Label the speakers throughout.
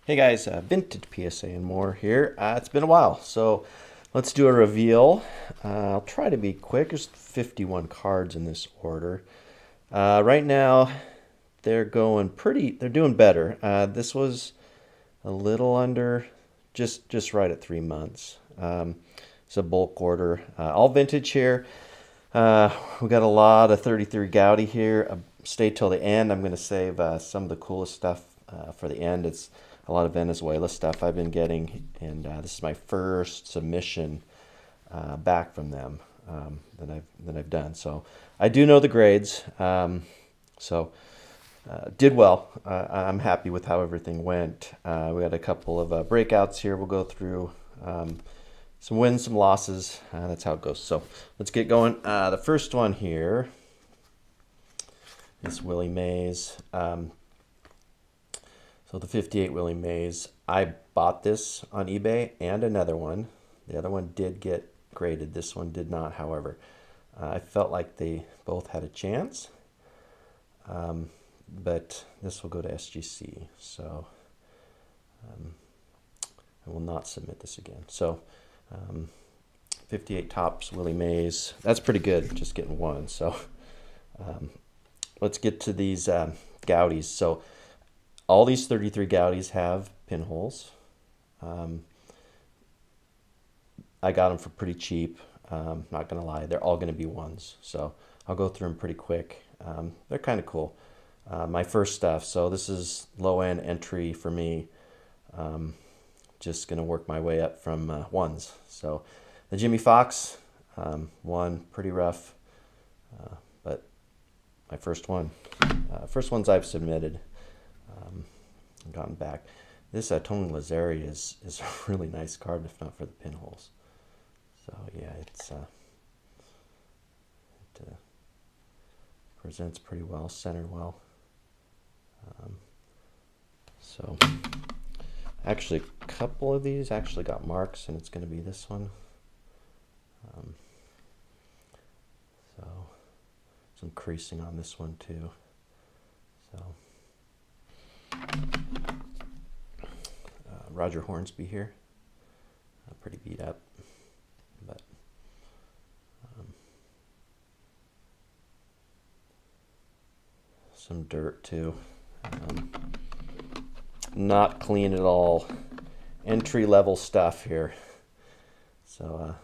Speaker 1: Hey guys, Vintage PSA and more here. It's been a while, so let's do a reveal. I'll try to be quick. There's 51 cards in this order. Right now, they're doing better. This was a little under, just right at 3 months. It's a bulk order. All vintage here. We got a lot of 33 Goudey here. Stay till the end. I'm going to save some of the coolest stuff for the end. It's a lot of Venezuela stuff I've been getting, and this is my first submission back from them that I've done. So I do know the grades. Did well. I'm happy with how everything went. We had a couple of breakouts here. We'll go through some wins, some losses. That's how it goes. So let's get going. The first one here is Willie Mays. So the 58 Willie Mays, I bought this on eBay and another one. The other one did get graded. This one did not, however. I felt like they both had a chance, but this will go to SGC. So I will not submit this again. So 58 Topps Willie Mays. That's pretty good, just getting one. So let's get to these Goudeys. So all these 33 Goudeys have pinholes. I got them for pretty cheap. Not gonna lie, they're all gonna be ones. So I'll go through them pretty quick. They're kind of cool. My first stuff. So this is low end entry for me. Just gonna work my way up from ones. So the Jimmy Fox, one, pretty rough, but my first one. First ones I've submitted. Gotten back. This Tony Lazzari is a really nice card, if not for the pinholes. So yeah, it presents pretty well, centered well. So actually, a couple of these actually got marks, and it's going to be this one. So some creasing on this one too. So. Roger Hornsby here, pretty beat up, but some dirt too. Not clean at all. Entry level stuff here. So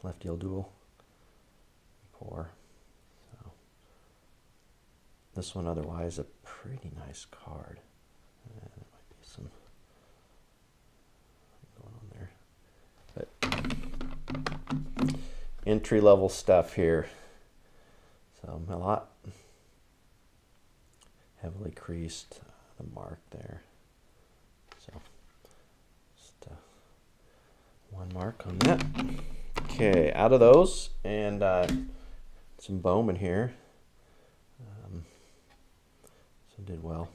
Speaker 1: left heel duel, poor. So this one otherwise a pretty nice card. There might be some going on there, but entry level stuff here. So a lot heavily creased, the mark there. So just one mark on that. Okay, out of those, and some Bowman here. So did well.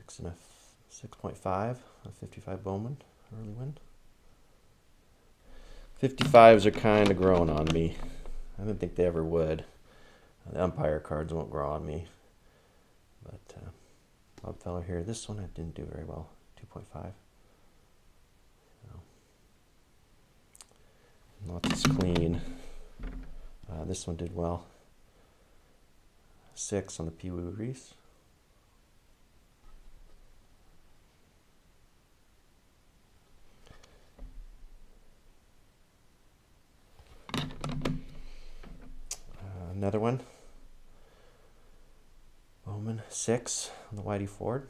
Speaker 1: 6.5, a 55 Bowman, early win. 55s are kind of growing on me. I didn't think they ever would. The umpire cards won't grow on me. But Bob Feller here, this one I didn't do very well, 2.5. So, not as clean. This one did well. 6 on the Pee Wee Reese. Another one. Bowman 6 on the Whitey Ford.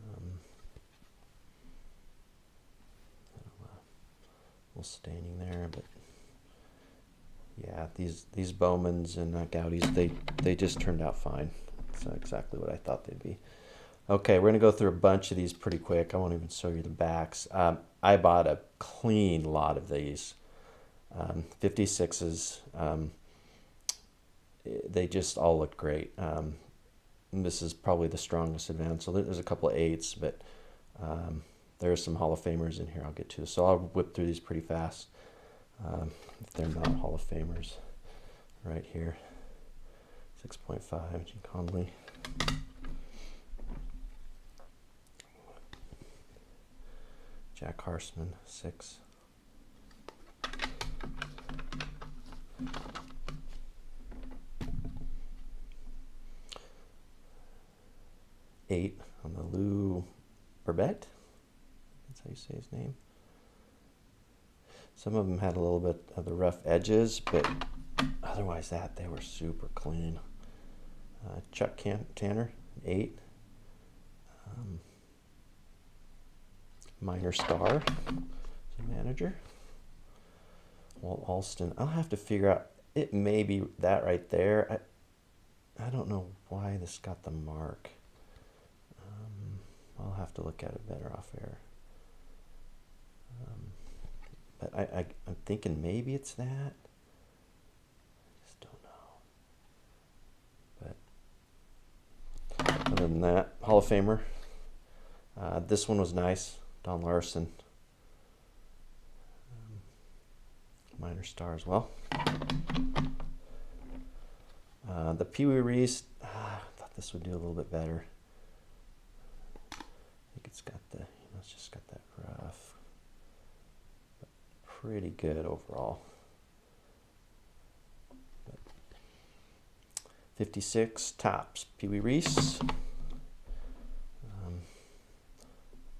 Speaker 1: A little staining there, but yeah, these Bowmans and Goudeys, they just turned out fine. That's exactly what I thought they'd be. Okay, we're gonna go through a bunch of these pretty quick. I won't even show you the backs. I bought a clean lot of these. 56s, they just all look great. This is probably the strongest advance. So there's a couple of 8s, but there are some Hall of Famers in here I'll get to. So I'll whip through these pretty fast if they're not Hall of Famers right here. 6.5, Gene Conley. Jack Harsman, 6. 8 on the Lou Burbett. That's how you say his name. Some of them had a little bit of the rough edges, but otherwise they were super clean. Chuck Tanner, 8. Minor Star, the manager. Walt Alston. I'll have to figure out. It may be that right there. I don't know why this got the mark. I'll have to look at it better off air. But I'm thinking maybe it's that. I just don't know. But other than that, Hall of Famer. This one was nice. Don Larson. Minor Star as well. The Pee Wee Reese, I thought this would do a little bit better. I think it's got the, it's just got that rough. But pretty good overall. But 56, Topps, Pee Wee Reese.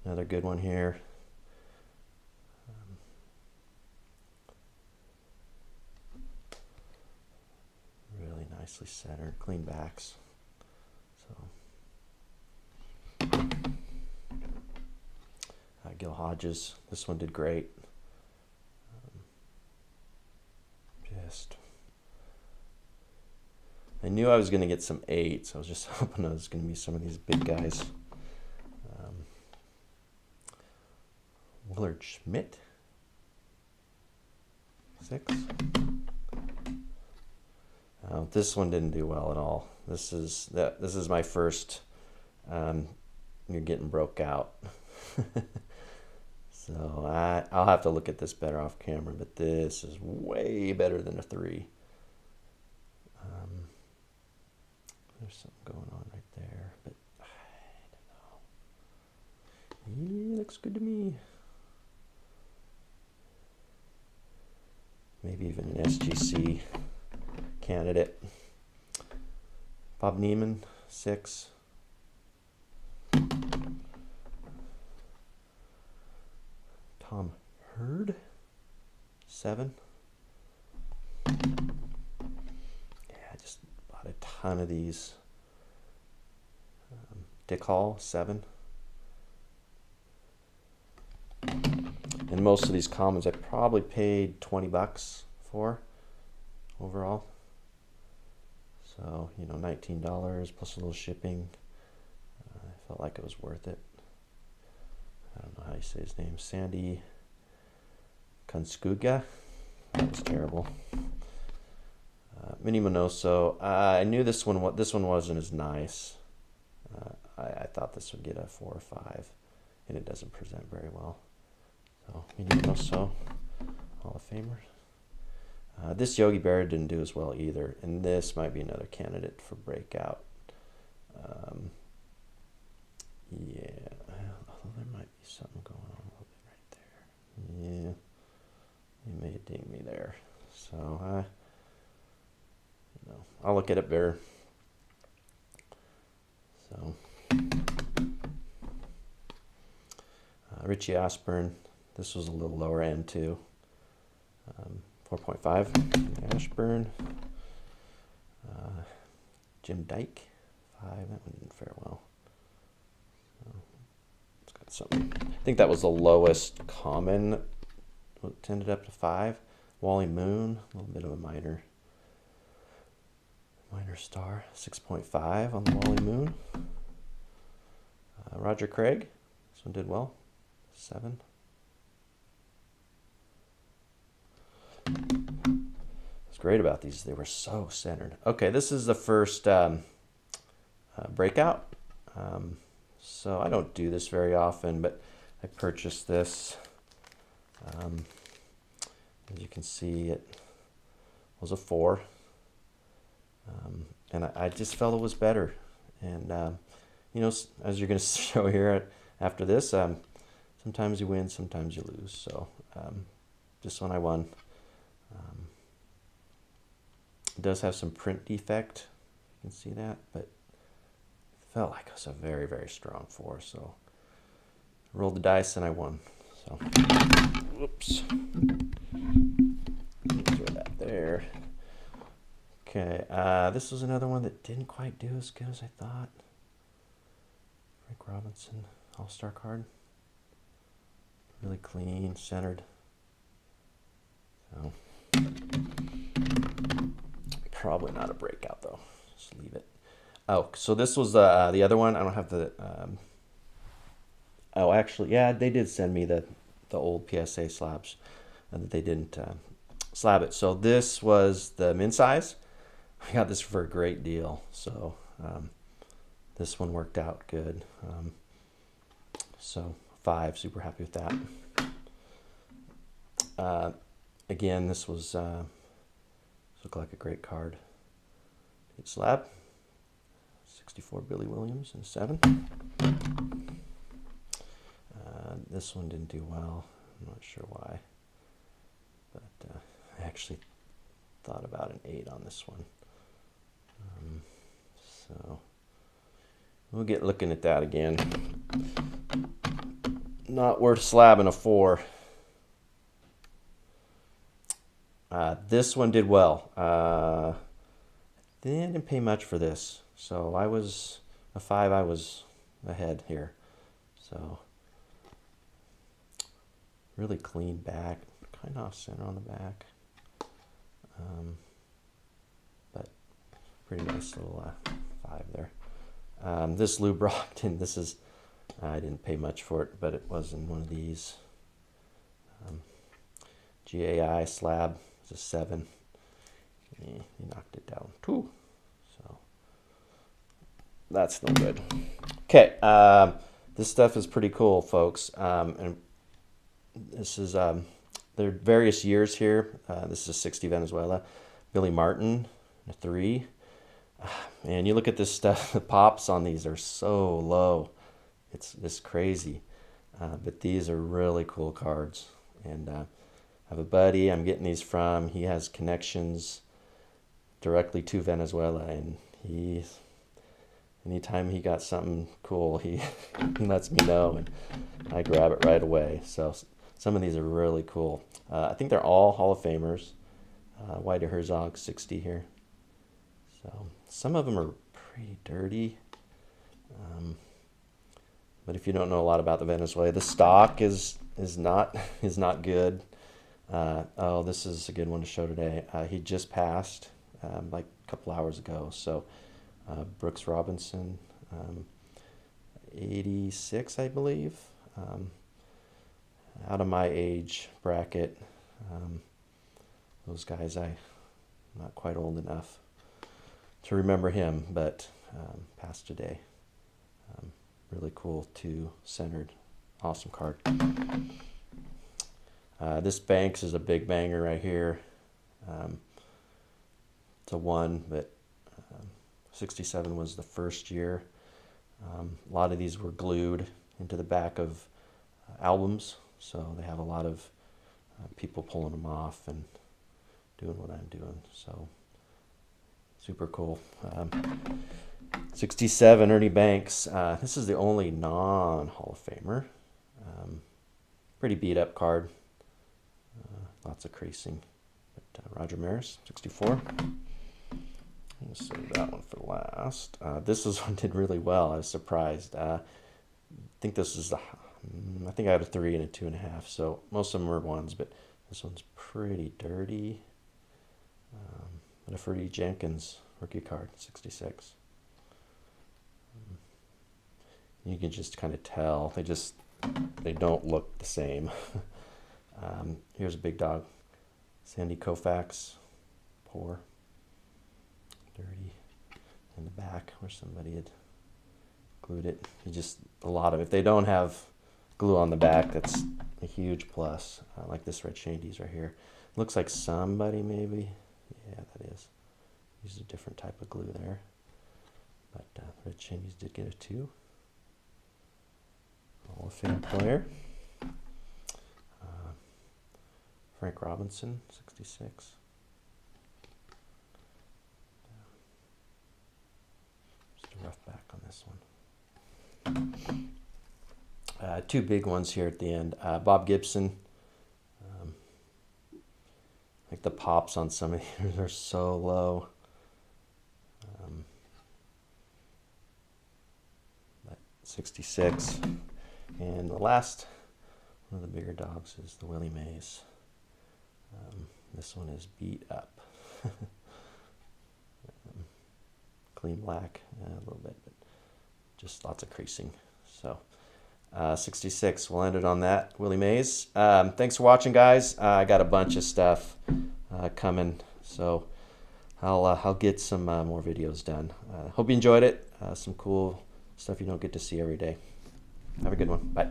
Speaker 1: Another good one here. Really nicely centered, clean backs. So, Gil Hodges. This one did great. I knew I was going to get some 8s. I was just hoping it was going to be some of these big guys. Willard Schmidt, 6. This one didn't do well at all. This is my first. You're getting broke out. So I'll have to look at this better off camera. But this is way better than a 3. There's something going on right there, but I don't know. Yeah, looks good to me. Maybe even an SGC candidate. Bob Neiman, 6. Tom Hurd, 7. Yeah, I just bought a ton of these. Dick Hall, 7. And most of these commons I probably paid $20 for overall. So, $19 plus a little shipping. I felt like it was worth it. I don't know how you say his name. Sandy Conskuga. That was terrible. Minnie Minoso. I knew this one wasn't as nice. I thought this would get a 4 or 5, and it doesn't present very well. So, Minnie Minoso, Hall of Famer. This Yogi Berra didn't do as well either, and this might be another candidate for breakout. Yeah, although there might be something going on a little bit right there. Yeah, you may ding me there. So, I'll look at it better. So, Richie Ashburn. This was a little lower end too. 4.5. Ashburn. Jim Dyke, 5. That one didn't fare well. So it's got something. I think that was the lowest common. It ended up to 5. Wally Moon, a little bit of a minor star. 6.5 on the Wally Moon. Roger Craig. This one did well. 7. What's great about these, they were so centered. Okay, this is the first breakout. So I don't do this very often, but I purchased this. As you can see, it was a 4. and I just felt it was better. And you know, as you're going to show here after this, sometimes you win, sometimes you lose. So this one I won. It does have some print defect, you can see that, but it felt like it was a very, very strong 4. So I rolled the dice and I won. So whoops, throw that there. Okay, this was another one that didn't quite do as good as I thought. Frank Robinson All-Star card. Really clean, centered. So probably not a breakout though. Just leave it. Oh, so this was the other one. I don't have the. Oh, actually, yeah, they did send me the old PSA slabs, and they didn't slab it. So this was the min size. I got this for a great deal. So this one worked out good. So 5, super happy with that. Again, this was looked like a great card. Slab, 64 Billy Williams and 7. This one didn't do well. I'm not sure why, but I actually thought about an 8 on this one. So we'll get looking at that again. Not worth slabbing a 4. This one did well. They didn't pay much for this, so I was a 5. I was ahead here. So really clean back, kind of off center on the back, but pretty nice little 5 there. This Lou Brockton, this is I didn't pay much for it, but it was in one of these. GAI slab. A 7. He knocked it down 2. So that's no good. Okay, this stuff is pretty cool, folks. And this is there are various years here. This is a 60 Venezuela. Billy Martin, a 3. Man, you look at this stuff. The pops on these are so low. It's just crazy. But these are really cool cards. And I have a buddy I'm getting these from. He has connections directly to Venezuela, and anytime he got something cool, he lets me know, and I grab it right away. So some of these are really cool. I think they're all Hall of Famers. Whitey Herzog 60 here. So some of them are pretty dirty. But if you don't know a lot about the Venezuela, the stock is not good. Oh, this is a good one to show today. He just passed like a couple hours ago. So Brooks Robinson, 86, I believe. Out of my age bracket. Those guys, I'm not quite old enough to remember him, but passed today. Really cool, 2 centered. Awesome card. This Banks is a big banger right here. It's a 1, but 67 was the first year. A lot of these were glued into the back of albums, so they have a lot of people pulling them off and doing what I'm doing. So super cool. 67 Ernie Banks. This is the only non-Hall of Famer. Pretty beat up card. Lots of creasing. But, Roger Maris, 64. I'll save that one for last. This one did really well. I was surprised. I think this is I think I had a 3 and a 2.5. So most of them were 1s, but this one's pretty dirty. But a Freddie Jenkins rookie card, 66. You can just kind of tell they don't look the same. Here's a big dog, Sandy Koufax, poor, dirty, in the back where somebody had glued it. If they don't have glue on the back, that's a huge plus. Like this Red Shandy's right here. Looks like somebody maybe, yeah, that is. Used a different type of glue there. But Red Chamois did get a 2. Hall of Fame player. Frank Robinson, 66. Just a rough back on this one. 2 big ones here at the end. Bob Gibson. Like the pops on some of these are so low. But 66. And the last one of the bigger dogs is the Willie Mays. This one is beat up. Clean black a little bit, but just lots of creasing. So 66, we'll end it on that. Willie Mays. Thanks for watching, guys. I got a bunch of stuff coming, so I'll get some more videos done. Hope you enjoyed it. Some cool stuff you don't get to see every day. Have a good one. Bye.